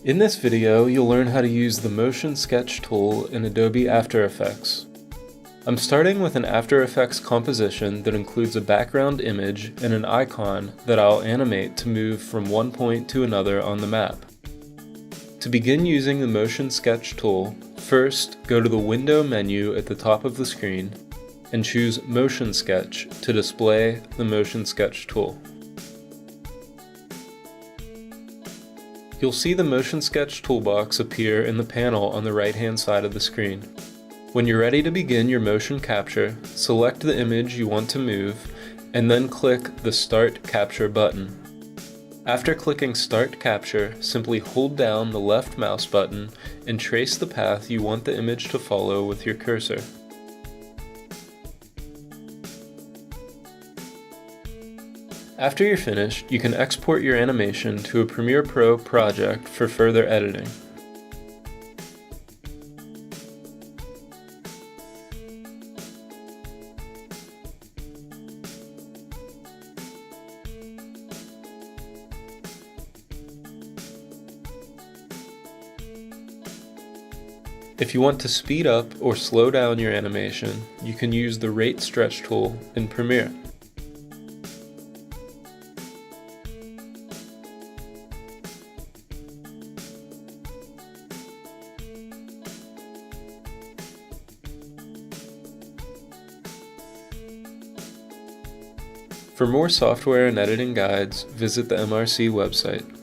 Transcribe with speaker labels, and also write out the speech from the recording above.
Speaker 1: In this video, you'll learn how to use the Motion Sketch tool in Adobe After Effects. I'm starting with an After Effects composition that includes a background image and an icon that I'll animate to move from one point to another on the map. To begin using the Motion Sketch tool, first go to the Window menu at the top of the screen and choose Motion Sketch to display the Motion Sketch tool. You'll see the Motion Sketch toolbox appear in the panel on the right-hand side of the screen. When you're ready to begin your motion capture, select the image you want to move, and then click the Start Capture button. After clicking Start Capture, simply hold down the left mouse button and trace the path you want the image to follow with your cursor. After you're finished, you can export your animation to a Premiere Pro project for further editing. If you want to speed up or slow down your animation, you can use the Rate Stretch tool in Premiere. For more software and editing guides, visit the MRC website.